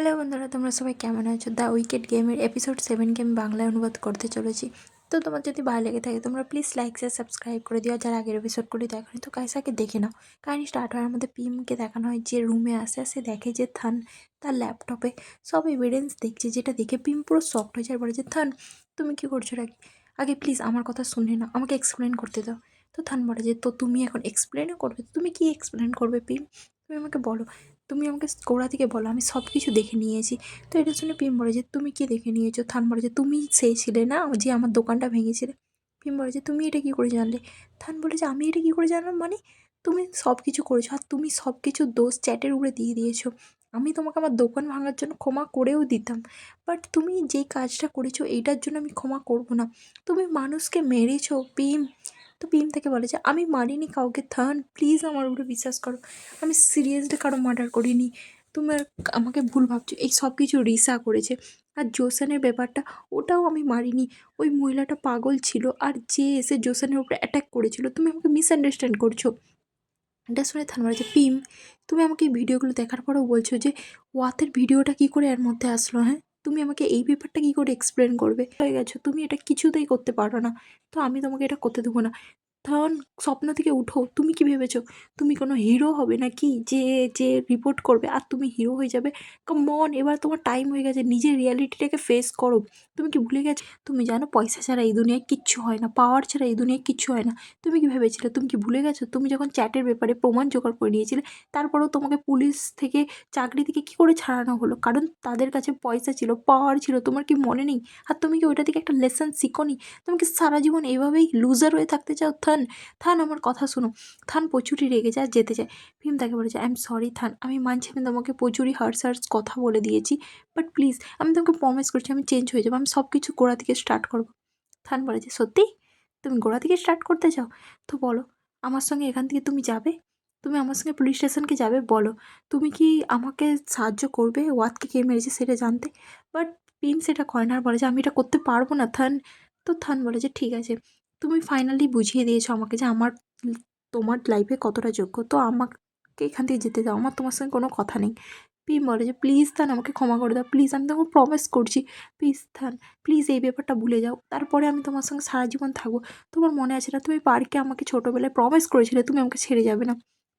Hello বন্ধুরা, তোমরা সবাই কেমন আছো? দ্য উইকেট গেমের এপিসোড 7কে আমি বাংলায় অনুবাদ করতে চলেছি। তো তোমার যদি ভালো লেগে থাকে তোমরা প্লিজ লাইক শেয়ার সাবস্ক্রাইব করে দিও। যারা আগের এপিসোডগুলি দেখোনি তো কাইসাকে দেখে নাও। কাহিনি স্টার্ট হওয়ার মধ্যে পিমকে দেখানো হয় যে রুমে আসে আসে দেখে যে থান তার ল্যাপটপে সব এভিডেন্স দেখছে, যেটা দেখে পিম পুরো শকড হয়ে যায়। বলে যে থান তুমি কী করছো আগে আগে প্লিজ আমার কথা শুনে না, আমাকে এক্সপ্লেন করতে দাও। তো থান বলে যে তো তুমি এখন এক্সপ্লেনও করবে? তুমি কি এক্সপ্লেন করবে পিম? তুমি আমাকে বলো, তুমি আমাকে গোড়া থেকে বলো, আমি সব কিছু দেখে নিয়েছি। তো এটা শুনে পিম বলে যে তুমি কি দেখে নিয়েছো? থান বলে যে তুমি সেই ছিলে না যে আমার দোকানটা ভেঙেছিলে। পিম বলে যে তুমি এটা কী করে জানলে? থান বলে যে আমি এটা কী করে জানলাম মানে? তুমি সব কিছু করেছো আর তুমি সব কিছু দোষ চ্যাটের উপরে দিয়ে দিয়েছো। আমি তোমাকে আমার দোকান ভাঙার জন্য ক্ষমা করেও দিতাম, বাট তুমি যেই কাজটা করেছো এইটার জন্য আমি ক্ষমা করবো না। তুমি মানুষকে মেরেছো পিম। তো পিম থেকে বলে যে আমি মারিনি কাউকে, থান প্লিজ আমার উপরে বিশ্বাস করো, আমি সিরিয়াসলি কারো মার্ডার করিনি। তুমি আমাকে ভুল ভাবছো, এই সব কিছু রিসা করেছে। আর জোসানের ব্যাপারটা, ওটাও আমি মারিনি। ওই মহিলাটা পাগল ছিল আর যে এসে জোসানের উপরে অ্যাটাক করেছিল, তুমি আমাকে মিসআন্ডারস্ট্যান্ড করছো। এটা শুনে থানবার যে পিম, তুমি আমাকে এই ভিডিওগুলো দেখার পরেও বলছো যে ওয়াতের ভিডিওটা কী করে এর মধ্যে আসলো? হ্যাঁ, তুমি আমাকে এই ব্যাপারটা কী করে এক্সপ্লেন করবে? হয়ে গেছো, তুমি এটা কিছুতেই করতে পারো না। তো আমি তোমাকে এটা করতে দেবো না। তখন স্বপ্ন থেকে উঠো, তুমি কি ভেবেছো তুমি কোনো হিরো হবে নাকি যে যে রিপোর্ট করবে আর তুমি হিরো হয়ে যাবে? কাম অন, এবার তোমার টাইম হয়ে গেছে, নিজের রিয়ালিটিটাকে ফেস করো। তুমি কি ভুলে গেছো? তুমি জানো পয়সা ছাড়া এই দুনিয়ায় কিচ্ছু হয় না, পাওয়ার ছাড়া এই দুনিয়ায় কিচ্ছু হয় না। তুমি কি ভেবেছিলে? তুমি কি ভুলে গেছো তুমি যখন চ্যাটের ব্যাপারে প্রমাণ জোগাড় করে নিয়েছিলে, তারপরেও তোমাকে পুলিশ থেকে চাকরি থেকে কী করে ছাড়ানো হলো? কারণ তাদের কাছে পয়সা ছিল, পাওয়ার ছিল। তোমার কি মনে নেই? আর তুমি কি ওইটা থেকে একটা লেসন শিখোনি? তুমি কি সারা জীবন এইভাবেই লুজার হয়ে থাকতে চাও? থান থান আমার কথা শোনো। থান প্রচুরই রেগে যায়, যেতে চায়। ভীম তাকে বলে যে আই এম সরি থান, আমি মানছি আমি তোমাকে প্রচুরই হার্টস হার্টস কথা বলে দিয়েছি, বাট প্লিজ আমি তোমাকে প্রমিস করছি আমি চেঞ্জ হয়ে যাবো, আমি সব কিছু গোড়া থেকে স্টার্ট করবো। থান বলে যে সত্যি তুমি গোড়া থেকে স্টার্ট করতে চাও? তো বলো, আমার সঙ্গে এখান থেকে তুমি যাবে? তুমি আমার সঙ্গে পুলিশ স্টেশনকে যাবে? বলো, তুমি কি আমাকে সাহায্য করবে ওয়াতকে কে মেরেছে সেটা জানতে? বাট পিন সেটা করে না আর বলে যে আমি এটা করতে পারবো না থান। তো থান বলে যে ঠিক আছে, তুমি ফাইনালি বুঝিয়ে দিয়েছো আমাকে যে আমার তোমার লাইফে কতটা যোগ্য, তো আমাকে এখান থেকে যেতে দাও, আমার তোমার সঙ্গে কোনো কথা নেই। পিম বলে যে প্লিজ থান আমাকে ক্ষমা করে দাও, প্লিজ আমি তোমাকে প্রমিস করছি, প্লিজ থান প্লিজ এই ব্যাপারটা ভুলে যাও, তারপরে আমি তোমার সঙ্গে সারা জীবন থাকবো। তোমার মনে আছে না তুমি পার্কে আমাকে ছোটোবেলায় প্রমিস করেছিলে তুমি আমাকে ছেড়ে যাবে না?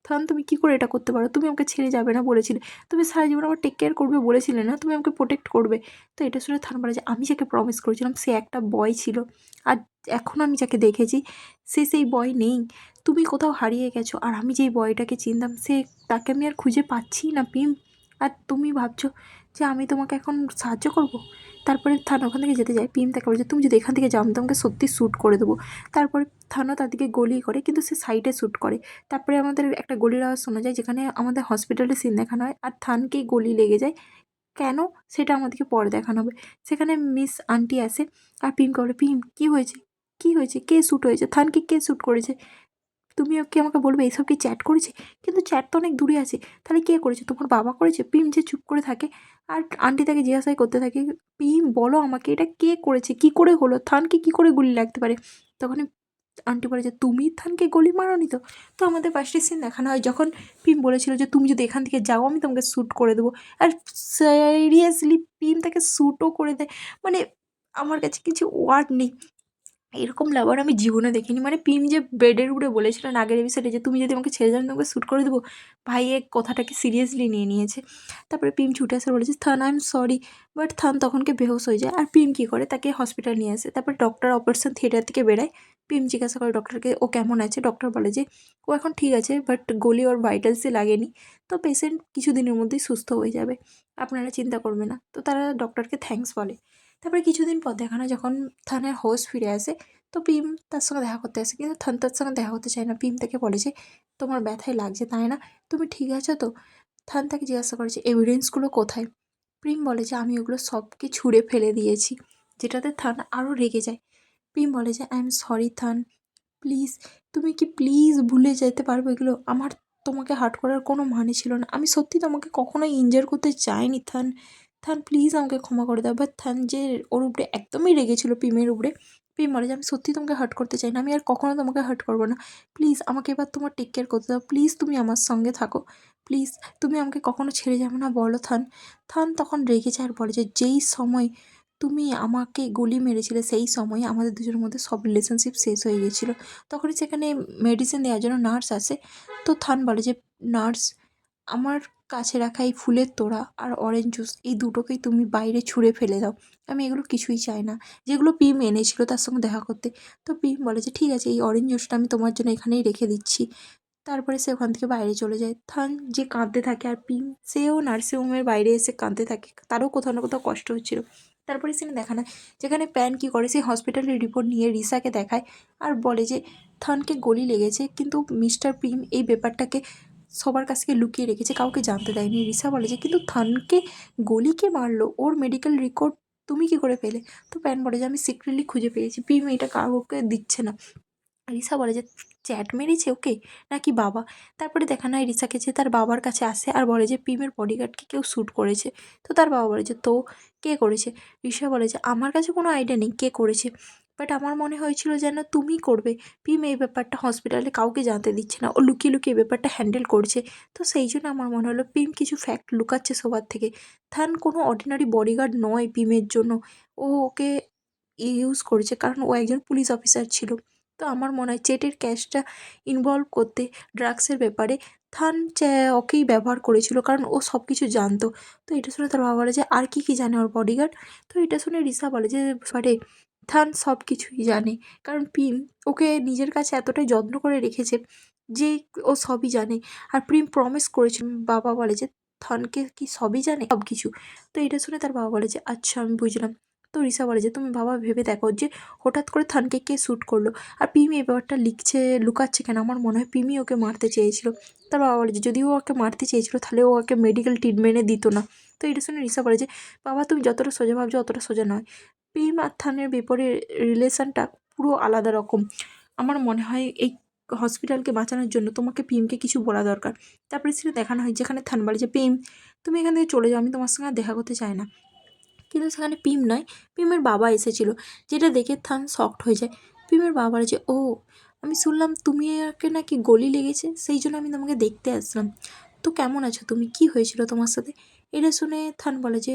থান তুমি কী করে এটা করতে পারো? তুমি আমাকে ছেড়ে যাবে না বলেছিলে, তুমি সারা জীবন আমার টেক কেয়ার করবে বলেছিলে না, তুমি আমাকে প্রোটেক্ট করবে। তো এটা শুনে থান বলে যে আমি যাকে প্রমিস করেছিলাম সে একটা বয় ছিল, আর এখন আমি যাকে দেখেছি সে সেই বয় নেই। তুমি কোথাও হারিয়ে গেছো, আর আমি যেই বয়টাকে চিনতাম তাকে আমি আর খুঁজে পাচ্ছি না পিম। আর তুমি ভাবছো যে আমি তোমাকে এখন সাহায্য করব? তারপরে থানা ওখান থেকে যেতে যায়। পিম তাকে বলে যে তুমি যদি এখান থেকে যাও আমি তোমাকে সত্যি শ্যুট করে দেবো। তারপরে থানা তার দিকে গুলি করে, কিন্তু সে সাইডে শ্যুট করে। তারপরে আমাদের একটা গুলির আওয়াজ শোনা যায়, যেখানে আমাদের হসপিটালের সিন দেখানো হয় আর থানকেই গুলি লেগে যায়। কেন সেটা আমাদেরকে পরে দেখানো হবে। সেখানে মিস আন্টি আসে আর পিমকে বলে, পিম কী হয়েছে? কী হয়েছে? কে শ্যুট হয়েছে? থানকে কে শ্যুট করেছে? তুমি কি আমাকে বলবে এইসব কি চ্যাট করেছে? কিন্তু চ্যাট তো অনেক দূরে আছে। তাহলে কে করেছে? তোমার বাবা করেছে? পিম যে চুপ করে থাকে আর আন্টি তাকে জিজ্ঞাসাই করতে থাকে, পিম বলো আমাকে এটা কে করেছে? কী করে হলো? থানকে কী করে গুলি লাগতে পারে? তখনই আন্টি বলে যে তুমি থানকে গুলি মারোনি তো? তো আমাদের ফার্স্টের সিন দেখানো হয় যখন পিম বলেছিল যে তুমি যদি এখান থেকে যাও আমি তোমাকে শ্যুট করে দেবো। আর সিরিয়াসলি পিম তাকে শ্যুটও করে দেয়। মানে আমার কাছে কিছু ওয়ার্ড নেই। এরকম লাভার আমি জীবনে দেখিনি। মানে পিম যে বেডের উপরে বলেছিলেন আগের এপিসোডে যে তুমি যদি আমাকে ছেড়ে যাও আমি তোমাকে শ্যুট করে দেবো, ভাই এ কথাটাকে সিরিয়াসলি নিয়ে নিয়েছে। তারপরে পিম ছুটে আসে বলেছে থান আই এম সরি, বাট থান তখনকে বেহোশ হয়ে যায় আর পিম কী করে তাকে হসপিটাল নিয়ে আসে। তারপরে ডক্টর অপারেশন থিয়েটার থেকে বেরায়। পিম জিজ্ঞাসা করে ডক্টরকে ও কেমন আছে? ডক্টর বলে যে ও এখন ঠিক আছে, বাট গুলি ওর ভাইটালসে লাগেনি, তো পেশেন্ট কিছুদিনের মধ্যেই সুস্থ হয়ে যাবে, আপনারা চিন্তা করবেন না। তো তারা ডক্টরকে থ্যাঙ্কস বলে। তারপরে কিছুদিন পর দেখানো যখন থানার হোশ ফিরে আসে, তো পিম তার সঙ্গে দেখা করতে আসে, কিন্তু থান তার সঙ্গে দেখা করতে চায় না। পিম তাকে বলে যে তোমার ব্যথায় লাগছে তাই না, তুমি ঠিক আছো তো? থান তাকে জিজ্ঞাসা করে যে এভিডেন্সগুলো কোথায়? প্রিম বলে যে আমি ওগুলো সবকে ছুঁড়ে ফেলে দিয়েছি, যেটাতে থান আরও রেগে যায়। প্রিম বলে যে I am sorry than, please তুমি কি প্লিজ ভুলে যেতে পারবে এগুলো? আমার তোমাকে হার্ট করার কোনো মানে ছিল না, আমি সত্যি তোমাকে কখনোই ইনজার করতে চাইনি থান। থান প্লিজ আমাকে ক্ষমা করে দাও। বাট থান যে ওর উপরে একদমই রেগেছিল পিমের উপরে, পিম বলে যে আমি সত্যি তোমাকে হার্ট করতে চাই না, আমি আর কখনো তোমাকে হার্ট করবো না, প্লিজ আমাকে এবার তোমার টেক কেয়ার করতে দাও, প্লিজ তুমি আমার সঙ্গে থাকো। প্লিজ তুমি আমাকে কখনো ছেড়ে যাবে না বলো থান। থান তখন রেগে যায় আর বলে যে যেই সময় তুমি আমাকে গুলি মেরেছিলে সেই সময় আমাদের দুজনের মধ্যে সব রিলেশনশিপ শেষ হয়ে গেছিলো। তখনই সেখানে মেডিসিন দেওয়ার জন্য নার্স আসে। তো থান বলে যে নার্স, আমার কাছে রাখা এই ফুলের তোড়া আর অরেঞ্জ জুস এই দুটোকেই তুমি বাইরে ছুঁড়ে ফেলে দাও, আমি এগুলো কিছুই চাই না, যেগুলো পিম এনেছিল তার সঙ্গে দেখা করতে। তো পিম বলে যে ঠিক আছে, এই অরেঞ্জ জুসটা আমি তোমার জন্য এখানেই রেখে দিচ্ছি। তারপরে সে ওখান থেকে বাইরে চলে যায়। থান যে কাঁদতে থাকে আর পিম সেও নার্সিংহোমের বাইরে এসে কাঁদতে থাকে, তারও কোথাও না কোথাও কষ্ট হচ্ছিল। তারপরে সিনে দেখা না যেখানে প্যান কী করে, সেই হসপিটালের রিপোর্ট নিয়ে রিসাকে দেখায় আর বলে যে থানকে গুলি লেগেছে, কিন্তু মিস্টার পিম এই ব্যাপারটাকে সবার কাছ থেকে লুকিয়ে রেখেছে, কাউকে জানতে দেয়নি। রিসা বলে যে কিন্তু থানকে গুলি কে মারলো, ওর মেডিকেল রেকর্ড তুমি কি করে পেলে? তো প্যান বলে যে আমি সিক্রেটলি খুঁজে পেয়েছি, পিম এটা কাউকে দিচ্ছে না। রিসা বলে যে চ্যাট মেরেছে ওকে নাকি বাবা? তারপরে দেখা নাই রিসাকে যে তার বাবার কাছে আসে আর বলে যে পিমের বডিগার্ডকে কেউ শ্যুট করেছে। তো তার বাবা বলে যে তো কে করেছে? রিসা বলে যে আমার কাছে কোনো আইডিয়া নেই কে করেছে, বাট আমার মনে হয়েছিল যেন তুমি করবে। পিম এই ব্যাপারটা হসপিটালে কাউকে জানতে দিচ্ছে না, ও লুকিয়ে লুকিয়ে এই ব্যাপারটা হ্যান্ডেল করছে। তো সেই জন্য আমার মনে হলো পিম কিছু ফ্যাক্ট লুকাচ্ছে সবার থেকে। থান কোনো অর্ডিনারি বডিগার্ড নয় পিমের জন্য, ও ওকে ইউজ করেছে কারণ ও একজন পুলিশ অফিসার ছিল। তো আমার মনে হয় চেটের ক্যাশটা ইনভলভ করতে ড্রাগসের ব্যাপারে থান ওকেই ব্যবহার করেছিল, কারণ ও সব কিছু জানতো। তো এটা শুনে তার বাবা বলে যে আর কি কি জানে ওর বডিগার্ড? তো এটা শুনে রিসা বলে যে সরে থান সব কিছুই জানে, কারণ পিম ওকে নিজের কাছে এতটাই যত্ন করে রেখেছে যে ও সবই জানে। আর প্রিম প্রমিস করেছে। বাবা বলে যে থানকে কি সবই জানে সব কিছু? তো এটা শুনে তার বাবা বলে যে আচ্ছা আমি বুঝলাম। তো রিসা বলে যে তুমি বাবা ভেবে দেখো যে হঠাৎ করে থানকে কে শ্যুট করলো, আর পিমি এই ব্যাপারটা লুকাচ্ছে কেন? আমার মনে হয় পিমি ওকে মারতে চেয়েছিল। তার বাবা বলে যে যদি ও ওকে মারতে চেয়েছিল তাহলে ও ওকে মেডিকেল ট্রিটমেন্টে দিত না। তো এটা শুনে রিসা বলে যে বাবা তুমি যতটা সোজা ভাবছো অতটা সোজা নয়, পিম আর থানের ব্যাপারে রিলেশনটা পুরো আলাদা রকম। আমার মনে হয় এই হসপিটালকে বাঁচানোর জন্য তোমাকে পিমকে কিছু বলা দরকার। তারপরে সেটা দেখানো হয় যেখানে থান বলে যে পিম তুমি এখান থেকে চলে যাও, আমি তোমার সঙ্গে আর দেখা করতে চাই না। কিন্তু সেখানে পিম নয়, পিমের বাবা এসেছিল, যেটা দেখে থান শকড হয়ে যায়। পিমের বাবা বলে যে ও আমি শুনলাম তুমি একে নাকি গলি লেগেছে, সেই জন্য আমি তোমাকে দেখতে আসলাম। তো কেমন আছো তুমি, কি হয়েছিল তোমার সাথে? এটা শুনে থান বলে যে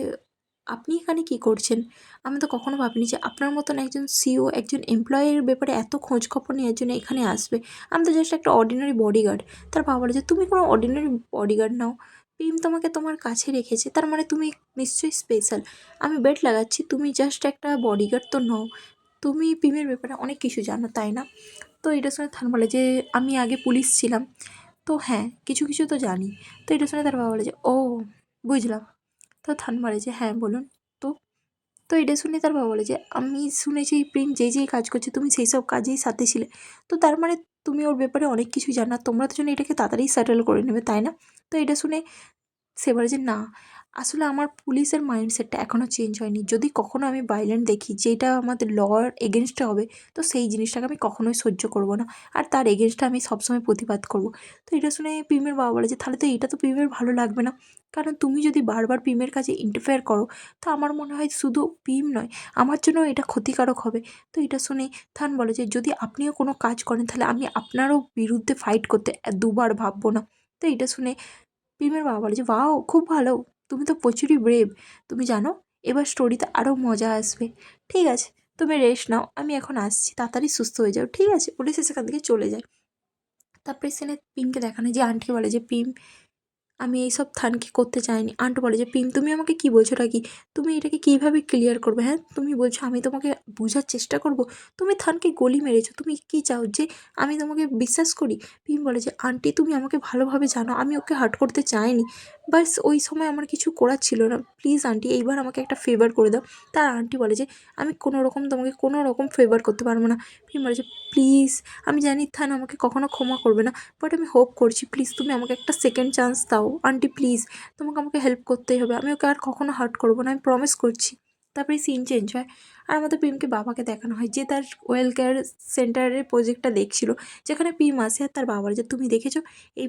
আপনি এখানে কি করছেন? আমি তো কখনো ভাবিনি যে আপনার মতন একজন সিও একজন এমপ্লয়ের ব্যাপারে এত খোঁজ খবর নেওয়ার জন্য এখানে আসবে। আমি তো জাস্ট একটা অর্ডিনারি বডিগার্ড। তার বাবা বলে যে তুমি কোনো অর্ডিনারি বডিগার্ড নাও, পিম তোমাকে তোমার কাছে রেখেছে, তার মানে তুমি নিশ্চয়ই স্পেশাল। আমি বেট লাগাচ্ছি তুমি জাস্ট একটা বডিগার্ড তো নও, তুমি পিমের ব্যাপারে অনেক কিছু জানো তাই না? তো এটা শুনে থান বলে যে আমি আগে পুলিশ ছিলাম, তো হ্যাঁ কিছু কিছু তো জানি। তো এটা শুনে তার বাবা বলে যে ও বুঝলাম। তো থান বলে যে হ্যাঁ বলুন। তো তো এটা শুনে তার বাবা বলে যে আমি শুনেছি প্রিম যেই কাজ করছে তুমি সেই সব কাজেই সাথে ছিলে, তো তার মানে তুমি ওর ব্যাপারে অনেক কিছু জানো, আর তোমরা দুজনে এটাকে তাড়াতাড়ি সেটেল করে নেবে তাই না? তো এটা শুনে সে বলে যে না, আসলে আমার পুলিশের মাইন্ডসেটটা এখনও চেঞ্জ হয়নি। যদি কখনও আমি ভায়োলেন্ট দেখি যেটা আমাদের লর এগেনস্টে হবে, তো সেই জিনিসটাকে আমি কখনোই সহ্য করব না, আর তার এগেনস্টে আমি সবসময় প্রতিবাদ করব। তো এটা শুনে পিমের বাবা বলে যে তাহলে তো এটা তো পিমের ভালো লাগবে না, কারণ তুমি যদি বারবার পিমের কাছে ইন্টারফেয়ার করো, তো আমার মনে হয় শুধু পিম নয় আমার জন্য এটা ক্ষতিকারক হবে। তো এটা শুনে থান বলে যে যদি আপনিও কোনো কাজ করেন তাহলে আমি আপনারও বিরুদ্ধে ফাইট করতে দুবার ভাববো না। তো এটা শুনে ভীমের বাবা বলে যে ওয়াও খুব ভালো, তুমি তো প্রচুরই ব্রেভ। তুমি জানো এবার স্টোরিতে আরও মজা আসবে। ঠিক আছে, তুমি রেস্ট নাও, আমি এখন আসছি, তাড়াতাড়ি সুস্থ হয়ে যাও ঠিক আছে? বলে সে সেখান থেকে চলে যায়। তারপরে সেখানে পিমকে দেখানো যে আন্টি বলে যে পিম আমি এইসব থানকে করতে চাইনি। আন্টু বলে যে পিম তুমি আমাকে কি বলছো কি? তুমি এটাকে কীভাবে ক্লিয়ার করবে? হ্যাঁ তুমি বলছো আমি তোমাকে বোঝার চেষ্টা করব? তুমি থানকে গুলি মেরেছো, তুমি কি চাও যে আমি তোমাকে বিশ্বাস করি? পিম বলে যে আন্টি তুমি আমাকে ভালোভাবে জানো, আমি ওকে হার্ট করতে চাইনি, বাস ওই সময় আমার কিছু করার ছিল না। প্লিজ আন্টি এইবার আমাকে একটা ফেভার করে দাও। তার আন্টি বলে যে আমি কোনো রকম তোমাকে কোনো রকম ফেভার করতে পারবো না। পিম বলে যে প্লিজ, আমি জানি থান আমাকে কখনো ক্ষমা করবে না, বাট আমি হোপ করছি প্লিজ তুমি আমাকে একটা সেকেন্ড চান্স দাও আন্টি প্লিজ, তোমাকে আমাকে হেল্প করতেই হবে, আমি ওকে আর কখনো হার্ট করবো না, আমি প্রমিস করছি। তারপরে সিন চেঞ্জ হয় আর আমাদের পিমকে বাবাকে দেখানো হয় যে তার ওয়েল কেয়ার সেন্টারের প্রজেক্টটা দেখছিল, যেখানে পিম আসে আর তার বাবার যে তুমি দেখেছো এই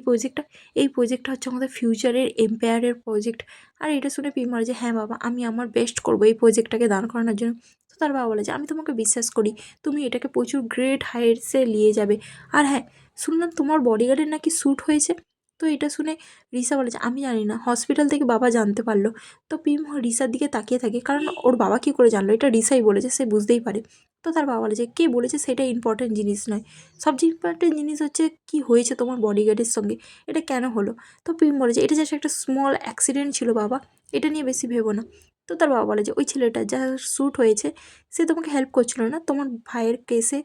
প্রজেক্টটা হচ্ছে আমাদের ফিউচারের এম্পায়ারের প্রজেক্ট। আর এটা শুনে পিম বলে যে হ্যাঁ বাবা আমি আমার বেস্ট করবো এই প্রজেক্টটাকে দান করানোর জন্য। তো তার বাবা বলে যে আমি তোমাকে বিশ্বাস করি, তুমি এটাকে প্রচুর গ্রেট হাইটসে নিয়ে যাবে। আর হ্যাঁ শুনলাম তোমার বডিগার্ডের নাকি শ্যুট হয়েছে, তো তো এটা শুনে রিসা বলে যে আমি জানি না, হসপিটাল থেকে বাবা জানতে পারলো। তো পিম রিসার দিকে তাকিয়ে থাকে, কারণ ওর বাবা কী করে জানলো, এটা রিসাই বলেছে, সে বুঝতেই পারে। তো তার বাবা বলে যে কে বলেছে সেটা ইম্পর্টেন্ট জিনিস নয়, সবচেয়ে ইম্পর্টেন্ট জিনিস হচ্ছে কী হয়েছে তোমার বডিগার্ডের সঙ্গে, এটা কেন হলো। তো পিম বলে যে এটা জাস্ট একটা স্মল অ্যাক্সিডেন্ট ছিল বাবা, এটা নিয়ে বেশি ভেবো না। তো তার বাবা বলে যে ওই ছেলেটা যার শ্যুট হয়েছে সে তোমাকে হেল্প করছিল না তোমার ভাইয়ের কেসে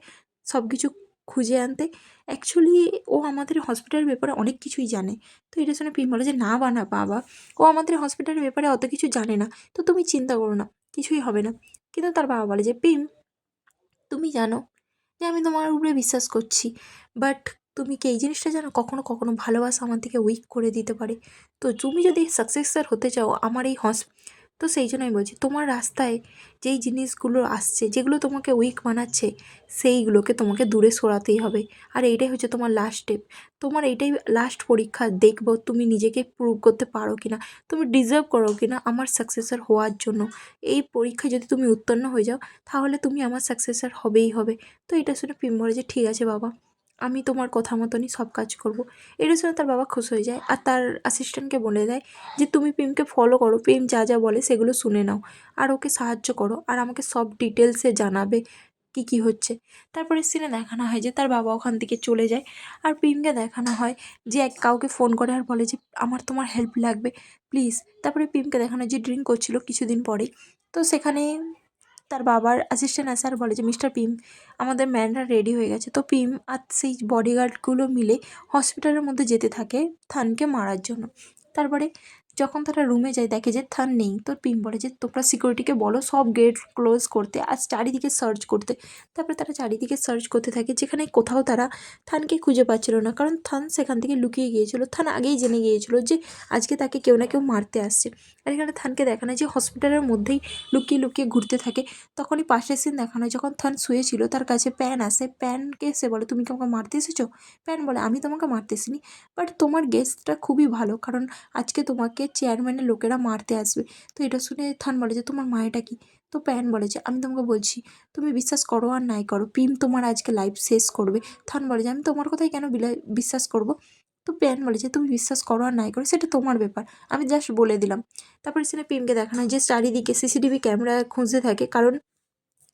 সব কিছু খুঁজে আনতে, অ্যাকচুয়ালি ও আমাদের হসপিটালের ব্যাপারে অনেক কিছুই জানে। তো এটা শুনে পিম বলে যে না বাবা, ও আমাদের হসপিটালের ব্যাপারে অত কিছু জানে না, তো তুমি চিন্তা করো না, কিছুই হবে না। কিন্তু তার বাবা বলে যে পিম, তুমি জানো যে আমি তোমার উপরে বিশ্বাস করছি, বাট তুমি কি এই জিনিসটা জানো, কখনো কখনো ভালোবাসা আমার থেকে উইক করে দিতে পারে। তো তুমি যদি সাকসেসর হতে চাও আমার এই তো সেই জন্য আমি বলছি তোমার রাস্তায় যেই জিনিসগুলো আসছে, যেগুলো তোমাকে উইক বানাচ্ছে, সেইগুলোকে তোমাকে দূরে সরাতেই হবে। আর এইটাই হচ্ছে তোমার লাস্ট স্টেপ, তোমার এইটাই লাস্ট পরীক্ষা, দেখবো তুমি নিজেকে প্রুভ করতে পারো কি না, তুমি ডিজার্ভ করো কি না আমার সাকসেসর হওয়ার জন্য। এই পরীক্ষায় যদি তুমি উত্তীর্ণ হয়ে যাও তাহলে তুমি আমার সাকসেসর হবেই হবে। তো এটা শুনে পিম বলে যে ঠিক আছে বাবা, আমি তোমার কথা মতনই সব কাজ করব। এটা শুনে তার বাবা খুশ হয়ে যায় আর তার অ্যাসিস্ট্যান্টকে বলে দেয় যে তুমি পিমকে ফলো করো, পিম যা যা বলে সেগুলো শুনে নাও, আর ওকে সাহায্য করো, আর আমাকে সব ডিটেলসে জানাবে কী কী হচ্ছে। তারপরে সিনে দেখানো হয় যে তার বাবা ওখান থেকে চলে যায়, আর পিমকে দেখানো হয় যে কাউকে ফোন করে আর বলে যে আমার তোমার হেল্প লাগবে প্লিজ। তারপরে পিমকে দেখানো হয় যে ড্রিঙ্ক করছিল কিছুদিন পরেই। তো সেখানে তার বাবার অ্যাসিস্ট্যান্ট আসে আর বলে যে মিস্টার পিম, আমাদের ম্যানরা রেডি হয়ে গেছে। তো পিম আর সেই বডিগার্ডগুলো মিলে হসপিটালের মধ্যে যেতে থাকে থানকে মারার জন্য। তারপরে যখন তারা রুমে যায় দেখে যে থান নেই। তো পিম বলে যে তোমরা সিকিউরিটিকে বলো সব গেট ক্লোজ করতে আর চারিদিকে সার্চ করতে। তারপরে তারা চারিদিকে সার্চ করতে থাকে, যেখানে কোথাও তারা থানকে খুঁজে পাচ্ছিল না, কারণ থান সেখান থেকে লুকিয়ে গিয়েছিল। থান আগেই জেনে গিয়েছিল যে আজকে তাকে কেউ না কেউ মারতে আসছে। আর এখানে থানকে দেখানো যে হসপিটালের মধ্যেই লুকিয়ে লুকিয়ে ঘুরতে থাকে। তখনই পাশের সিন দেখানো হয় যখন থান শুয়েছিল তার কাছে প্যান আসে, প্যানকে সে বলে তুমি কি আমাকে মারতে এসেছো। প্যান বলে আমি তোমাকে মারতে এসিনি, বাট তোমার গেস্টটা খুবই ভালো, কারণ আজকে তোমাকে চেয়ারম্যানের লোকেরা মারতে আসবে। তো এটা শুনে থান বলে যে তোমার মায়েটা কি। তো প্যান বলে যে আমি তোমাকে বলছি তুমি বিশ্বাস করো আর নাই করো, পিম তোমার আজকে লাইফ শেষ করবে। থান বলে যে আমি তোমার কথাই কেন বিশ্বাস করব। তো প্যান বলে যে তুমি বিশ্বাস করো আর নাই করো সেটা তোমার ব্যাপার, আমি জাস্ট বলে দিলাম। তারপরে সেখানে পিমকে দেখানো হয় যে চারিদিকে সিসিটিভি ক্যামেরা খুঁজতে থাকে, কারণ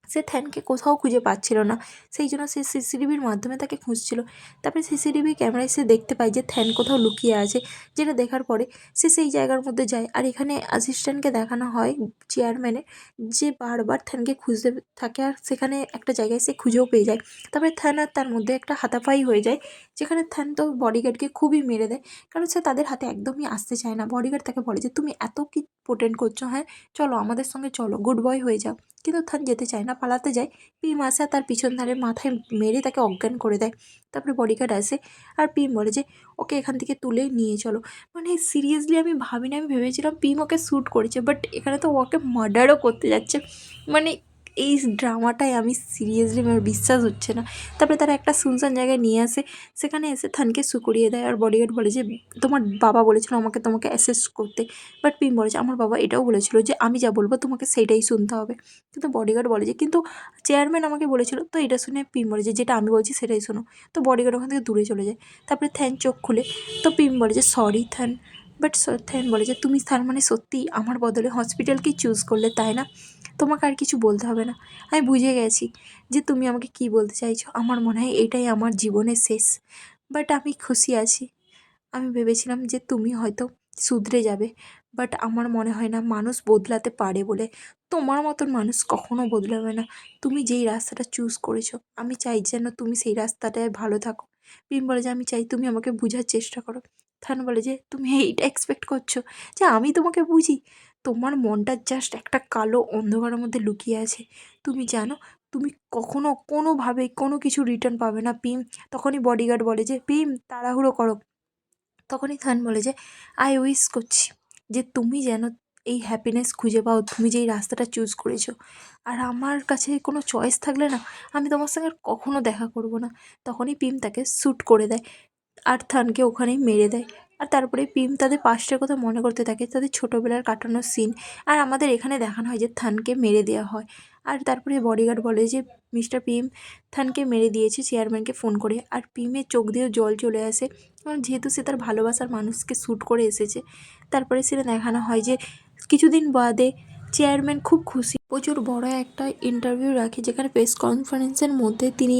সে থ্যানকে কোথাও খুঁজে পাচ্ছিল না, সেই জন্য সে সিসিটিভির মাধ্যমে তাকে খুঁজছিল। তারপরে সিসিটিভি ক্যামেরায় সে দেখতে পায় যে থ্যান কোথাও লুকিয়ে আছে, যেটা দেখার পরে সে সেই জায়গার মধ্যে যায়। আর এখানে অ্যাসিস্ট্যান্টকে দেখানো হয় চেয়ারম্যানের, যে বারবার থ্যানকে খুঁজতে থাকে আর সেখানে একটা জায়গায় সে খুঁজেও পেয়ে যায়। তারপরে থ্যান আর তার মধ্যে একটা হাতাপাই হয়ে যায়, যেখানে থ্যান তো বডিগার্ডকে খুবই মেরে দেয়, কারণ সে তাদের হাতে একদমই আসতে চায় না। বডিগার্ড তাকে বলে যে তুমি এত কি পোটেন্ট করছো, হ্যাঁ চলো আমাদের সঙ্গে চলো, গুড বয় হয়ে যাও। কিন্তু থান যেতে চায় না, পালাতে যায়। পিম আসে আর তার পিছন ধারে মাথায় মেরে তাকে অজ্ঞান করে দেয়। তারপরে বডিগার্ড আসে আর পিম বলে যে ওকে এখান থেকে তুলে নিয়ে চলো। মানে সিরিয়াসলি আমি ভাবিনি, আমি ভেবেছিলাম পিম ওকে শ্যুট করেছে, বাট এখানে তো ওকে মার্ডারও করতে যাচ্ছে। মানে এই ড্রামাটাই আমি সিরিয়াসলি আমার বিশ্বাস হচ্ছে না। তারপরে তারা একটা শুনশান জায়গায় নিয়ে আসে, সেখানে এসে থানকে শু করিয়ে দেয়। আর বডিগার্ড বলে যে তোমার বাবা বলেছিল আমাকে তোমাকে অ্যাসিস্ট করতে, বাট পিম বলে যে আমার বাবা এটাও বলেছিল যে আমি যা বলবো তোমাকে সেইটাই শুনতে হবে। কিন্তু বডিগার্ড বলে যে কিন্তু চেয়ারম্যান আমাকে বলেছিল। তো এটা শুনে পিম বলে যে যেটা আমি বলছি সেটাই শোনো। তো বডিগার্ড ওখান থেকে দূরে চলে যায়। তারপরে থ্যান চোখ খুলে, তো পিম বলে যে সরি থ্যান, বাট থ্যান বলে যে তুমি তার মানে সত্যিই আমার বদলে হসপিটালকেই চুজ করলে তাই না, তোমাকে আর কিছু বলতে হবে না, আমি বুঝে গেছি যে তুমি আমাকে কী বলতে চাইছো। আমার মনে হয় এটাই আমার জীবনের শেষ, বাট আমি খুশি আছি। আমি ভেবেছিলাম যে তুমি হয়তো শুধরে যাবে, বাট আমার মনে হয় না মানুষ বদলাতে পারে বলে। তোমার মতন মানুষ কখনো বদলাবে না। তুমি যেই রাস্তাটা চুজ করেছো আমি চাই যেন তুমি সেই রাস্তাটায় ভালো থাকো। প্রেম বলে যে আমি চাই তুমি আমাকে বোঝার চেষ্টা করো। থান বলে যে তুমি এইটা এক্সপেক্ট করছো যে আমি তোমাকে বুঝি, তোমার মনটা জাস্ট একটা কালো অন্ধকারের মধ্যে লুকিয়ে আছে। তুমি জানো তুমি কখনো কোনোভাবেই কোনো কিছু রিটার্ন পাবে না পিম। তখনই বডিগার্ড বলে যে পিম তাড়াহুড়ো করো। তখনই থান বলে যে আই উইশ করছি যে তুমি যেন এই হ্যাপিনেস খুঁজে পাও, তুমি যেই রাস্তাটা চুজ করেছো। আর আমার কাছে কোনো চয়েস থাকলে না আমি তোমার সঙ্গে আর কখনো দেখা করব না। তখনই পিম তাকে শ্যুট করে দেয় আর থানকে ওখানেই মেরে দেয়। আর তারপরে পিম তাদের পাস্টের কথা মনে করতে থাকে, তাদের ছোটোবেলার কাটানোর সিন। আর আমাদের এখানে দেখানো হয় যে থানকে মেরে দেওয়া হয়। আর তারপরে বডিগার্ড বলে যে মিস্টার পিম থানকে মেরে দিয়েছে চেয়ারম্যানকে ফোন করে। আর পিমের চোখ দিয়েও জল চলে আসে, কারণ যেহেতু সে তার ভালোবাসার মানুষকে শ্যুট করে এসেছে। তারপরে সেটা দেখানো হয় যে কিছুদিন বাদে চেয়ারম্যান খুব খুশি, প্রচুর বড় একটা ইন্টারভিউ রাখে, যেখানে প্রেস কনফারেন্সের মধ্যে তিনি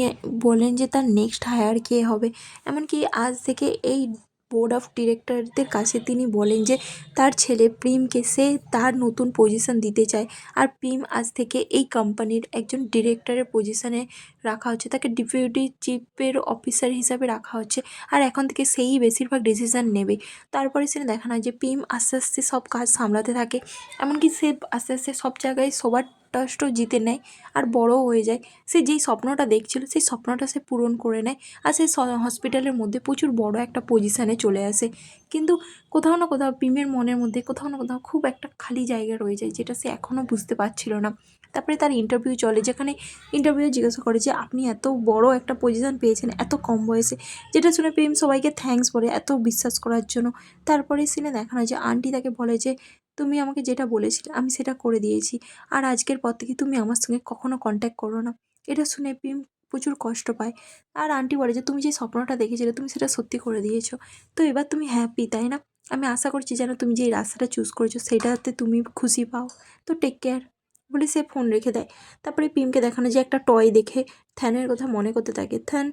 বলেন যে তার নেক্সট হায়ার কে হবে। এমনকি আজ থেকে এই বোর্ড অফ ডিরেক্টরদের কাছে তিনি বলেন যে তার ছেলে প্রিমকে সে তার নতুন পজিশন দিতে চায়। আর প্রিম আজ থেকে এই কোম্পানির একজন ডিরেক্টরের পজিশনে রাখা হচ্ছে, তাকে ডেপুটি চিফের অফিসার হিসাবে রাখা হচ্ছে। আর এখন থেকে সেই বেশিরভাগ ডিসিশন নেবে। তারপরে সেটা দেখানো হয় যে প্রিম আস্তে আস্তে সব কাজ সামলাতে থাকে, এমনকি সে আস্তে আস্তে সব জায়গায় সবার ট্রাস্টও জিতে নেয় আর বড়ও হয়ে যায়। সে যেই স্বপ্নটা দেখছিল সেই স্বপ্নটা সে পূরণ করে নেয়, আর সে হসপিটালের মধ্যে প্রচুর বড় একটা পজিশানে চলে আসে। কিন্তু কোথাও না কোথাও প্রিমের মনের মধ্যে কোথাও না কোথাও খুব একটা খালি জায়গা রয়ে যায়, যেটা সে এখনও বুঝতে পারছিল না। তারপরে তার ইন্টারভিউ চলে, যেখানে ইন্টারভিউ জিজ্ঞাসা করে যে আপনি এত বড় একটা পজিশন পেয়েছেন এত কম বয়সে, যেটা শুনে প্রেম সবাইকে থ্যাঙ্কস বলে এত বিশ্বাস করার জন্য। তারপরে সিনে দেখানো হয় যে আন্টি তাকে বলে যে তুমি আমাকে যেটা বলেছিলে আমি সেটা করে দিয়েছি, আর আজকের পর থেকে তুমি আমার সঙ্গে কখনো কন্ট্যাক্ট করো না। এটা শুনে প্রেম প্রচুর কষ্ট পায়। আর আন্টি বলে যে তুমি যে স্বপ্নটা দেখেছিলে তুমি সেটা সত্যি করে দিয়েছো, তো এবার তুমি হ্যাপি তাই না? আমি আশা করছি যেন তুমি যে রাস্তাটা চুজ করেছো সেটাতে তুমি খুশি পাও। তো টেক কেয়ার বলে সে ফোন রেখে দেয়। তারপরে পিমকে দেখানো যে একটা টয় দেখে থ্যানের কথা মনে করতে থাকে। থ্যান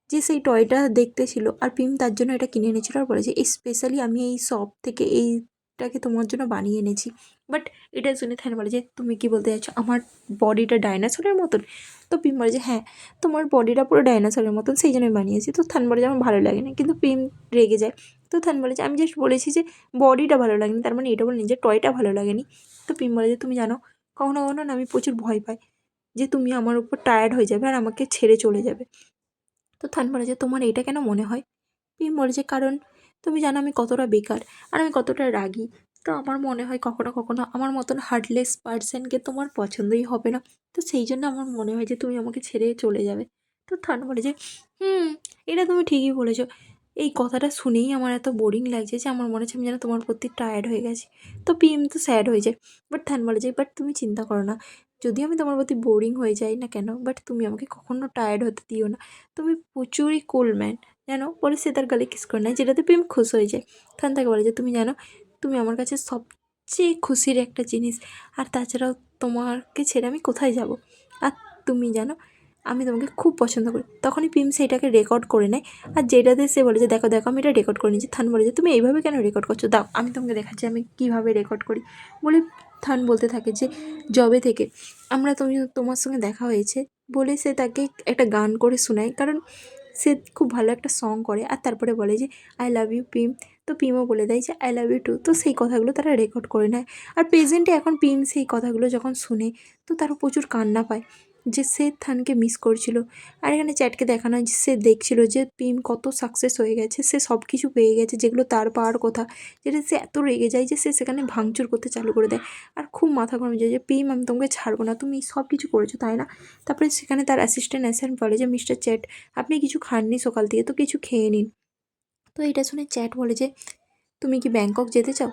যে সেই টয়টা দেখতে ছিল আর পিম তার জন্য এটা কিনে এনেছিল, আর বলে যে স্পেশালি আমি এই শপ থেকে এইটাকে তোমার জন্য বানিয়ে এনেছি। বাট এটা শুনে থ্যান বলে যে তুমি কি বলতে চাইছো আমার বডিটা ডাইনোসরের মতন? তো পিম বলে যে হ্যাঁ, তোমার বডিটা পুরো ডাইনোসরের মতন সেই জন্যই বানিয়েছি। তো থ্যান বলে যে আমার ভালো লাগেনি, কিন্তু পিম রেগে যায়। তো থ্যান বলে যে আমি জাস্ট বলেছি যে বডিটা ভালো লাগেনি, তার মানে এটা বলিনি যে টয়টা ভালো লাগেনি। তো পিম বলে যে তুমি জানো কখনো কখনো না আমি প্রচুর ভয় পাই যে তুমি আমার উপর টায়ার্ড হয়ে যাবে আর আমাকে ছেড়ে চলে যাবে। তো থান বলে যে তোমার এইটা কেন মনে হয়? পিম বলে যে কারণ তুমি জানো আমি কতটা বেকার আর আমি কতটা রাগী। তো আমার মনে হয় কখনো কখনো আমার মতন হার্টলেস পার্সনকে তোমার পছন্দই হবে না। তো সেই জন্য আমার মনে হয় যে তুমি আমাকে ছেড়ে চলে যাবে। তো থান বলে যে হুম, এটা তুমি ঠিকই বলেছো। এই কথাটা শুনেই আমার এত বোরিং লাগছে যে আমার মনে হচ্ছে আমি যেন তোমার প্রতি টায়ার্ড হয়ে গেছি। তো পিএম তো স্যাড হয়ে যায়। বাট থান বলে যে বাট তুমি চিন্তা করো না, যদি আমি তোমার প্রতি বোরিং হয়ে যাই না কেন, বাট তুমি আমাকে কখনো টায়ার্ড হতে দিও না। তুমি প্রচুরই কুল ম্যান জানো, বলে সে তার গালে কিস করে নেয়, যেটাতে প্রেম খুশ হয়ে যায়। তখন তাকে বলে যে তুমি জানো তুমি আমার কাছে সবচেয়ে খুশির একটা জিনিস, আর তাছাড়াও তোমাকে ছেড়ে আমি কোথায় যাব, আর তুমি জানো আমি তোমাকে খুব পছন্দ করি। তখনই পিম সেইটাকে রেকর্ড করে নেয়, আর যেটাতে সে বলে যে দেখো দেখো আমি এটা রেকর্ড করে নিয়েছি। থান বলে যে তুমি এইভাবে কেন রেকর্ড করছো, দাও আমি তোমাকে দেখাচ্ছি আমি কীভাবে রেকর্ড করি। বলে থান বলতে থাকে যে জবে থেকে তোমার সঙ্গে দেখা হয়েছে বলে সে তাকে একটা গান করে শোনায়, কারণ সে খুব ভালো একটা সং করে। আর তারপরে বলে যে আই লাভ ইউ পিম। তো পিমও বলে দেয় যে আই লাভ ইউ টু। তো সেই কথাগুলো তারা রেকর্ড করে নেয়। আর প্রেজেন্টে এখন পিম সেই কথাগুলো যখন শুনে তো তারা প্রচুর কান্না পায় যে সে থানকে মিস করছিল। আর এখানে চ্যাটকে দেখানো হয় যে সে দেখছিল যে পিম কত সাকসেস হয়ে গেছে, সে সব কিছু পেয়ে গেছে যেগুলো তার পাওয়ার কথা, যেটা সে এত রেগে যায় যে সে সেখানে ভাঙচুর করতে চালু করে দেয়। আর খুব মাথা গরম যায় যে পিম আমি তোমাকে ছাড়বো না, তুমি সব কিছু করেছো তাই না? তারপরে সেখানে তার অ্যাসিস্ট্যান্ট বলে যে মিস্টার চ্যাট আপনি কিছু খাননি সকাল থেকে, তো কিছু খেয়ে নিন। তো এটা শুনে চ্যাট বলে যে তুমি কি ব্যাংকক যেতে চাও?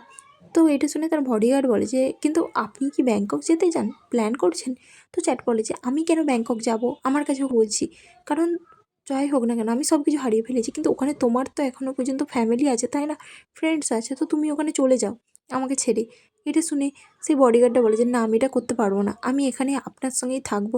তো এটা শুনে তার বডিগার্ড বলে যে কিন্তু আপনি কি ব্যাংকক যেতে চান, প্ল্যান করছেন? তো চ্যাট বলে যে আমি কেন ব্যাংকক যাব, আমার কাছেও বলছি, কারণ যাই হোক না কেন আমি সব কিছু হারিয়ে ফেলেছি, কিন্তু ওখানে তোমার তো এখনও পর্যন্ত ফ্যামিলি আছে তাই না, ফ্রেন্ডস আছে, তো তুমি ওখানে চলে যাও আমাকে ছেড়ে। এটা শুনে সেই বডিগার্ডটা বলে যে না আমি এটা করতে পারবো না, আমি এখানে আপনার সঙ্গেই থাকবো,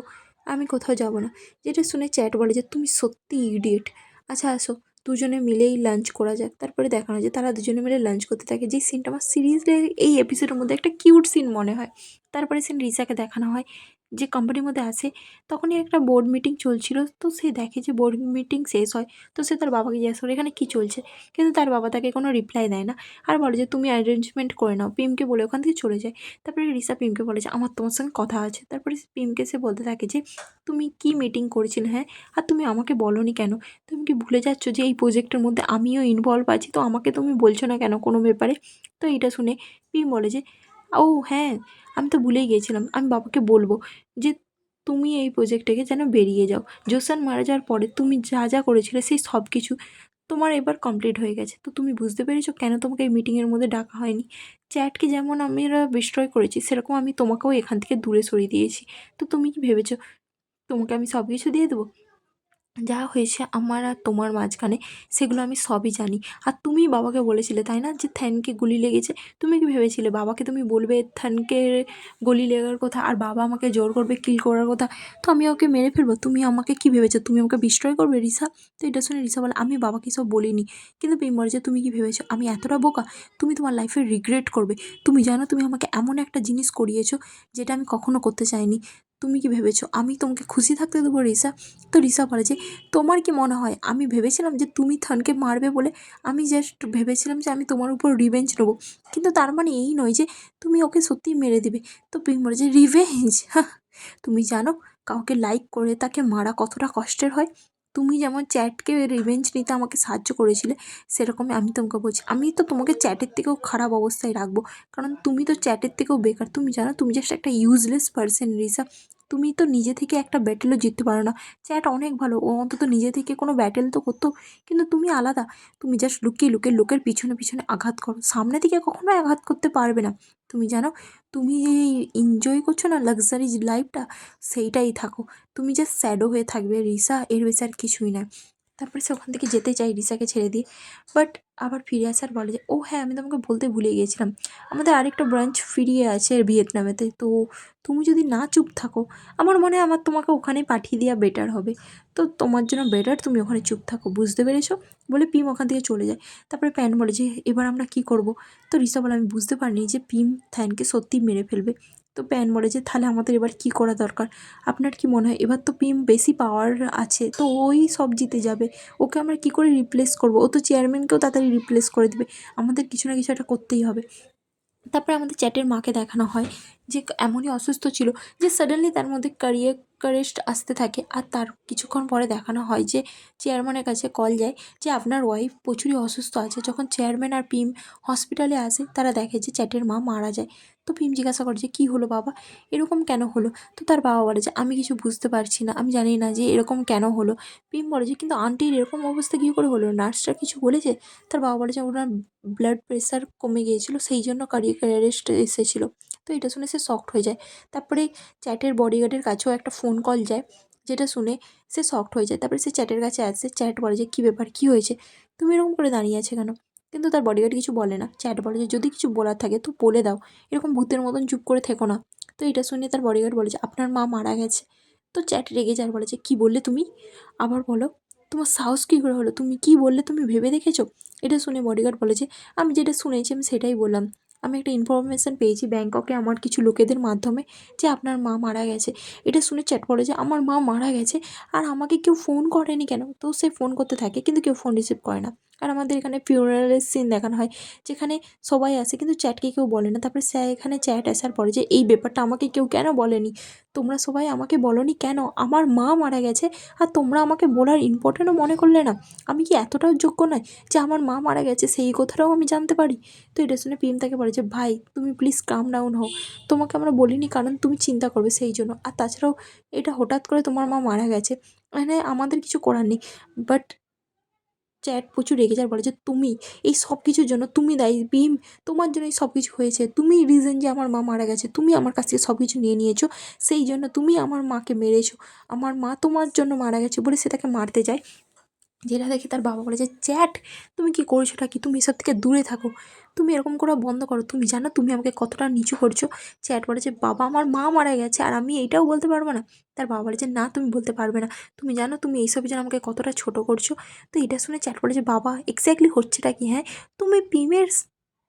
আমি কোথাও যাব না। যেটা শুনে চ্যাট বলে যে তুমি সত্যি ইডিয়েট। আচ্ছা আসো দুজনে মিলেই লাঞ্চ করা যাক। তারপরে দেখানো যায় তারা দুজনে মিলে লাঞ্চ করতে থাকে, যেই সিনটা আমার সিরিজলি এই এপিসোডের মধ্যে একটা কিউট সিন মনে হয়। তারপরে সিন রিসাকে দেখানো হয় যে কোম্পানির মধ্যে আসে, তখনই একটা বোর্ড মিটিং চলছিল। তো সে দেখে যে বোর্ড মিটিং শেষ হয়, তো সে তার বাবাকে জিজ্ঞাসা করে এখানে কী চলছে, কিন্তু তার বাবা তাকে কোনো রিপ্লাই দেয় না, আর বলে যে তুমি অ্যারেঞ্জমেন্ট করে নাও, পিমকে বলে ওখান থেকে চলে যায়। তারপরে রিসা পিমকে বলে যে আমার তোমার সঙ্গে কথা আছে। তারপরে পিমকে সে বলতে থাকে যে তুমি কি মিটিং করেছিলে, হ্যাঁ, আর তুমি আমাকে বলোনি কেন, তুমি কি ভুলে যাচ্ছ যে এই প্রজেক্টের মধ্যে আমিও ইনভলভ আছি, তো আমাকে তুমি বলছো না কেন কোনো ব্যাপারে? তো এটা শুনে পিম বলে যে ও হ্যাঁ, আমি তো ভুলেই গিয়েছিলাম, আমি বাবাকে বলবো যে তুমি এই প্রজেক্ট থেকে যেন বেরিয়ে যাও। জোসান মারা যাওয়ার পরে তুমি যা যা করেছিলে সেই সব কিছু তোমার এবার কমপ্লিট হয়ে গেছে। তো তুমি বুঝতে পেরেছো কেন তোমাকে এই মিটিংয়ের মধ্যে ডাকা হয়নি? চ্যাটকে যেমন আমরা ডিস্ট্রয় করেছি, সেরকম আমি তোমাকেও এখান থেকে দূরে সরিয়ে দিয়েছি। তো তুমি কি ভেবেছো তোমাকে আমি সব কিছু দিয়ে দেবো? যা হয়েছে আমার আর তোমার মাঝখানে, সেগুলো আমি সবই জানি। আর তুমি বাবাকে বলেছিলে তাই না যে থ্যানকে গুলি লেগেছে? তুমি কি ভেবেছিলে বাবাকে তুমি বলবে থ্যানকে গুলি লেগার কথা, আর বাবা আমাকে জোর করবে কিল করার কথা, তো আমি ওকে মেরে ফেলবো? তুমি আমাকে কি ভেবেছো তুমি আমাকে বিস্ময় করবে রিসা? তো এটা শুনে রিসা বলে আমি বাবাকে সব বলিনি। কিন্তু পিমর যে তুমি কি ভেবেছো আমি এতটা বোকা? তুমি তোমার লাইফে রিগ্রেট করবে। তুমি জানো তুমি আমাকে এমন একটা জিনিস করিয়েছো যেটা আমি কখনো করতে চাইনি। তুমি কি ভেবেছো আমি তোমাকে খুশি থাকতে দেবো রিসা? তো রিসা বলে যে তোমার কি মনে হয় আমি ভেবেছিলাম যে তুমি থানকে মারবে বলে? আমি জাস্ট ভেবেছিলাম যে আমি তোমার উপর রিভেঞ্জ নেবো, কিন্তু তার মানে এই নয় যে তুমি ওকে সত্যিই মেরে দিবে। তো পিঙ্ক বলে যে রিভেঞ্জ? তুমি জানো কাউকে লাইক করে তাকে মারা কতটা কষ্টের হয়? তুমি যেমন চ্যাটকে রিভেঞ্জ নিতে আমাকে সাহায্য করেছিলে, সেরকমই আমি তোমাকে বলছি আমি তো তোমাকে চ্যাটের থেকেও খারাপ অবস্থায় রাখবো, কারণ তুমি তো চ্যাটের থেকেও বেকার। তুমি জানো তুমি জাস্ট একটা ইউজলেস পার্সন রিসা। তুমি তো নিজে থেকে একটা ব্যাটেলও জিততে পারো না। চ্যাট অনেক ভালো, ও অন্তত নিজে থেকে কোনো ব্যাটেল তো করতো, কিন্তু তুমি আলাদা। তুমি জাস্ট লুকিয়ে লুকিয়ে লোকের পিছনে পিছনে আঘাত করো, সামনে থেকে কখনো আঘাত করতে পারবে না। তুমি জানো তুমি যে এনজয় করছো না লাক্সারি লাইফটা, সেইটাই থাকো। তুমি জাস্ট স্যাডো হয়ে থাকবে রিসা, এর বেশি আর কিছুই না। তারপরে সে ওখান থেকে যেতে চাই রিসাকে ছেড়ে দিয়ে, বাট আবার ফিরে আসার বলে যে ও হ্যাঁ আমি তোমাকে বলতে ভুলে গিয়েছিলাম, আমাদের আরেকটা ব্রাঞ্চ ফিরিয়ে আছে ভিয়েতনামেতে। তো তুমি যদি না চুপ থাকো, আমার মনে হয় আমার তোমাকে ওখানে পাঠিয়ে দেওয়া বেটার হবে। তো তোমার জন্য বেটার তুমি ওখানে চুপ থাকো, বুঝতে পেরেছো? বলে পিম ওখান থেকে চলে যায়। তারপরে প্যান বলে যে এবার আমরা কি করব? তো রিসা বলে আমি বুঝতে পারিনি যে পিম থ্যানকে সত্যি মেরে ফেলবে। তো প্যান বলে যে তাহলে আমাদের এবার কি করা দরকার? আপনার কি মনে হয় এবার তো পিম বেশি পাওয়ার আছে, তো ওই সব জিতে যাবে, ওকে আমরা কি করে রিপ্লেস করব? ও তো চেয়ারম্যানকেও তাড়াতাড়ি রিপ্লেস করে দেবে, আমাদের কিছু না কিছু একটা করতেই হবে। তারপরে আমাদের চ্যাটের মাকে দেখানো হয় যে এমনই অসুস্থ ছিল যে সাডেনলি তার মধ্যে কারেস্ট আসতে থাকে, আর তার কিছুক্ষণ পরে দেখানো হয় যে চেয়ারম্যানের কাছে কল যায় যে আপনার ওয়াইফ প্রচুরই অসুস্থ আছে। যখন চেয়ারম্যান আর পিম হসপিটালে আসে তারা দেখে যে চ্যাটের মা মারা যায়। তো পিম জিজ্ঞাসা করে যে কী হলো বাবা, এরকম কেন হলো? তো তার বাবা বলে যে আমি কিছু বুঝতে পারছি না, আমি জানি না যে এরকম কেন হলো। পিম বলে যে কিন্তু আন্টির এরকম অবস্থা কী করে হলো, নার্সরা কিছু বলেছে? তার বাবা বলে যে ওনার ব্লাড প্রেশার কমে গিয়েছিল, সেই জন্য কার্ডিয়াক অ্যারেস্ট এসেছিলো। তো এটা শুনে সে শকড হয়ে যায়। তারপরে চ্যাটের বডিগার্ডের কাছেও একটা ফোন কল যায়, যেটা শুনে সে শকড হয়ে যায়। তারপরে সে চ্যাটের কাছে আসে, চ্যাট বলে যে কী ব্যাপার, কী হয়েছে, তুমি এরকম করে দাঁড়িয়ে আছে কেন? কিন্তু তার বডিগার্ড কিছু বলে না। চ্যাট বলে যে যদি কিছু বলার থাকে তো বলে দাও, এরকম ভূতের মতন চুপ করে থেকো না। তো এটা শুনে তার বডিগার্ড বলে যে আপনার মা মারা গেছে। তো চ্যাট রেগে যায়, বলে যে কী বললে তুমি, আবার বলো, তোমার সাহস কী করে হলো, তুমি কী বললে, তুমি ভেবে দেখেছো? এটা শুনে বডিগার্ড বলে যে আমি যেটা শুনেছি আমি সেটাই বললাম। আমি একটা ইনফরমেশান পেয়েছি ব্যাংককে আমার কিছু লোকেদের মাধ্যমে যে আপনার মা মারা গেছে। এটা শুনে চ্যাট বলে যে আমার মা মারা গেছে আর আমাকে কেউ ফোন করেনি কেন? তো সে ফোন করতে থাকে কিন্তু কেউ ফোন রিসিভ করে না। আর আমাদের এখানে ফিউনারালের সিন দেখানো হয়, যেখানে সবাই আসে কিন্তু চ্যাটকে কেউ বলে না। তারপরে এখানে চ্যাট আসার পরে যে এই ব্যাপারটা আমাকে কেউ কেন বলেনি, তোমরা সবাই আমাকে বলোনি কেন? আমার মা মারা গেছে আর তোমরা আমাকে বলার ইম্পর্টেন্টও মনে করলে না? আমি কি এতটাও যোগ্য নয় যে আমার মা মারা গেছে সেই কথাটাও আমি জানতে পারি? তো এটা শুনে পিএম তাকে বলে যে ভাই তুমি প্লিজ কাম ডাউন হও, তোমাকে আমরা বলিনি কারণ তুমি চিন্তা করবে সেই জন্য, আর তাছাড়াও এটা হঠাৎ করে তোমার মা মারা গেছে, মানে আমাদের কিছু করার নেই। বাট চ্যাট প্রচুর রেগে যায়, বলে যে তুমি এই সব কিছুর জন্য তুমি দায়ী ভীম, তোমার জন্য এই সব কিছু হয়েছে, তুমি রিজন যে আমার মা মারা গেছে, তুমি আমার কাছ থেকে সব কিছু নিয়ে নিয়েছো, সেই জন্য তুমি আমার মাকে মেরেছো, আমার মা তোমার জন্য মারা গেছে বলে সে তাকে মারতে যায়। যেটা দেখে তার বাবা বলে যে চ্যাট তুমি কী করছোটা কি, তুমি এসব থেকে দূরে থাকো, তুমি এরকম করা বন্ধ করো, তুমি জানো তুমি আমাকে কতটা নিচু করছো? চ্যাট বলে যে বাবা আমার মা মারা গেছে আর আমি এইটাও বলতে পারবো না? তার বাবা বলে যে না তুমি বলতে পারবে না, তুমি জানো তুমি এইসবের জন্য আমাকে কতটা ছোট করছো? তো এটা শুনে চ্যাট বলে যে বাবা এক্স্যাক্টলি হচ্ছেটা কি, হ্যাঁ তুমি পিমের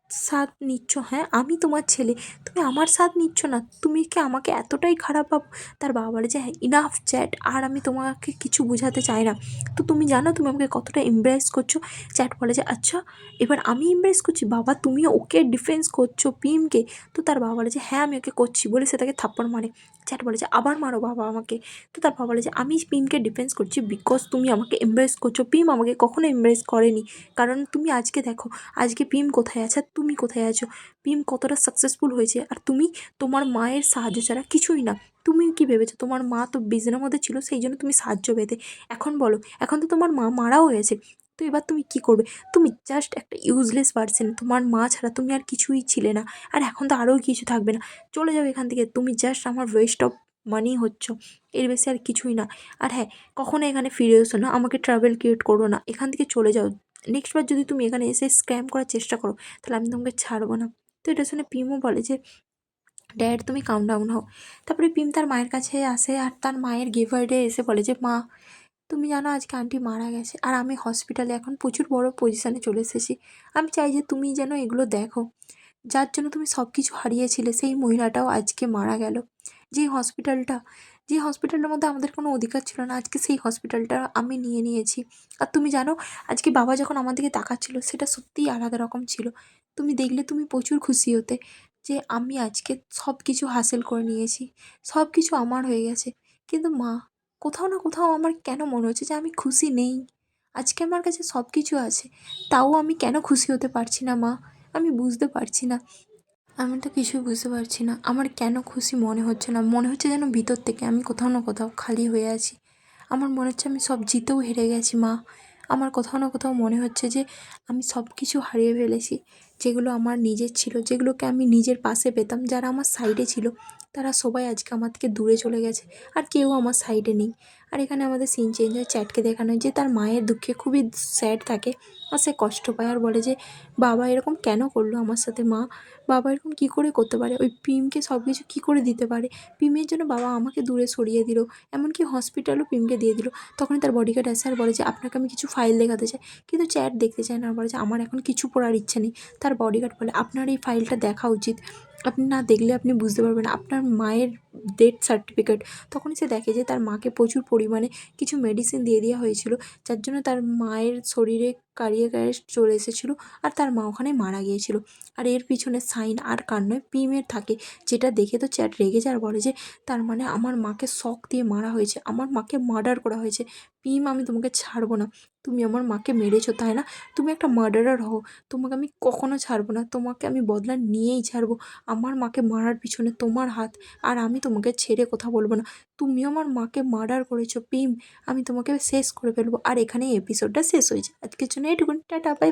সাথ নিচ্ছ, হ্যাঁ আমি তোমার ছেলে, তুমি আমার সাথ নিচ্ছ না, তুমি কি আমাকে এতটাই খারাপ ভাবো? তার বাবা বলে যে হ্যাঁ ইনাফ চ্যাট, আর আমি তোমাকে কিছু বোঝাতে চাই না, তো তুমি জানো তুমি আমাকে কতটা এমব্রেস করছো? চ্যাট বলে যে আচ্ছা এবার আমি এমব্রেস করছি, বাবা তুমি ওকে ডিফেন্স করছো পিমকে? তো তার বাবা বলে যে হ্যাঁ আমি ওকে করছি বলে সে তাকে থাপ্পড় মারে। চ্যাট বলে যে আবার মারো বাবা আমাকে। তো তার বাবা বলে যে আমি পিমকে ডিফেন্স করছি বিকজ তুমি আমাকে এমব্রেস করছো, পিম আমাকে কখনো এমব্রেস করেনি, কারণ তুমি আজকে দেখো আজকে পিম কোথায় আছে আর তুমি কোথায় আছো, পিম কতটা সাকসেসফুল হয়েছে আর তুমি তোমার মায়ের সাহায্য ছাড়া কিছুই না। তুমি কি ভেবেছো তোমার মা তো বিজনের মধ্যে ছিল সেই জন্য তুমি সাহায্য পেতে, এখন বলো এখন তো তোমার মা মারাও গেছে, তো এবার তুমি কি করবে? তুমি জাস্ট একটা ইউজলেস পারসন, তোমার মা ছাড়া তুমি আর কিছুই ছিলে না, আর এখন তো আরও কিছু থাকবে না। চলে যাও এখান থেকে, তুমি জাস্ট আমার ওয়েস্ট অফ মানি হচ্ছ, এর বেশি আর কিছুই না। আর হ্যাঁ, কখনো এখানে ফিরে এসো না, আমাকে ট্রাভেল ক্রিয়েট করো না, এখান থেকে চলে যাও। নেক্সট বার যদি তুমি এখানে এসে স্ক্যাম করার চেষ্টা করো, তাহলে আমি তোমাকে ছাড়বো না। তো এটা শুনে পিমও বলে যে ড্যাড তুমি কাম ডাউন হও। তারপরে পিম তার মায়ের কাছে আসে আর তার মায়ের গিভার্ডে এসে বলে যে মা, তুমি জানো আজকে আন্টি মারা গেছে, আর আমি হসপিটালে এখন প্রচুর বড় পজিশানে চলে এসেছি। আমি চাই যে তুমি যেন এগুলো দেখো, যার জন্য তুমি সব কিছু হারিয়েছিলে সেই মহিলাটাও আজকে মারা গেল। যেই হসপিটালটা যে হসপিটালটার মধ্যে আমাদের কোনো অধিকার ছিল না, আজকে সেই হসপিটালটা আমি নিয়ে নিয়েছি। আর তুমি জানো, আজকে বাবা যখন আমার দিকে তাকাচ্ছিল সেটা সত্যিই আলাদা রকম ছিল। তুমি দেখলে তুমি প্রচুর খুশি হতে যে আমি আজকে সব কিছু হাসিল করে নিয়েছি, সব কিছু আমার হয়ে গেছে। কিন্তু মা, কোথাও না কোথাও আমার কেন মনে হচ্ছে যে আমি খুশি নেই। আজকে আমার কাছে সব কিছু আছে, তাও আমি কেন খুশি হতে পারছি না মা? আমি বুঝতে পারছি না। আমি তো কিছুই বুঝতে পারছি না। আমার কেন খুশি মনে হচ্ছে না? মনে হচ্ছে যেন ভিতর থেকে আমি কোথাও না কোথাও খালি হয়ে আছি। আমার মনে হচ্ছে আমি সব জিতেও হেরে গেছি মা। আমার কোথাও না কোথাও মনে হচ্ছে যে আমি সব কিছু হারিয়ে ফেলেছি। যেগুলো আমার নিজের ছিল, যেগুলোকে আমি নিজের পাশে পেতাম, যারা আমার সাইডে ছিল, তারা সবাই আজকে আমার থেকে দূরে চলে গেছে। আর কেউ আমার সাইডে নেই। আর এখানে আমাদের সিন চেঞ্জ হয়, চ্যাটকে দেখানো হয় যে তার মায়ের দুঃখে খুবই স্যাড থাকে। আর সে কষ্ট পায় আর বলে যে বাবা এরকম কেন করলো আমার সাথে মা? বাবা এরকম কী করে করতে পারে? ওই পিমকে সব কিছু কী করে দিতে পারে? পিমের জন্য বাবা আমাকে দূরে সরিয়ে দিল, এমনকি হসপিটালও পিমকে দিয়ে দিল। তখনই তার বডিগার্ড আসে আর বলে যে আপনাকে আমি কিছু ফাইল দেখাতে চাই। কিন্তু চ্যাট দেখতে চায় না, আর বলে যে আমার এখন কিছু পড়ার ইচ্ছে নেই। তার বডিগার্ড বলে আপনার এই ফাইলটা দেখা উচিত, আপনি না দেখলে আপনি বুঝতে পারবেন না, আপনার মায়ের ডেথ সার্টিফিকেট। তখনই সে দেখে যে তার মাকে প্রচুর পরিমাণে কিছু মেডিসিন দিয়ে দেওয়া হয়েছিল, যার জন্য তার মায়ের শরীরে কার্ডিয়াক অ্যারেস্ট চলে এসেছিলো আর তার মা ওখানে মারা গিয়েছিল। আর এর পিছনে সাইন আর কার নয়, পিমের থাকে। যেটা দেখে তো চ্যাট রেগে যায় আর বলে যে তার মানে আমার মাকে শক দিয়ে মারা হয়েছে, আমার মাকে মার্ডার করা হয়েছে। পিম, আমি তোমাকে ছাড়বো না। তুমি আমার মাকে মেরেছো তাই না? তুমি একটা মার্ডারার হও, তোমাকে আমি কখনো ছাড়বো না, তোমাকে আমি বদলা নিয়েই ছাড়বো। আমার মাকে মারার পিছনে তোমার হাত, আর আমি তোমাকে ছেড়ে কথা বলবো না। তুমিও আমার মাকে মার্ডার করেছো পিম, আমি তোমাকে শেষ করে ফেলবো। আর এখানেই এপিসোডটা শেষ হয়েছে। আজকের জন্য এটুকুন, টাটা, বাই বাই।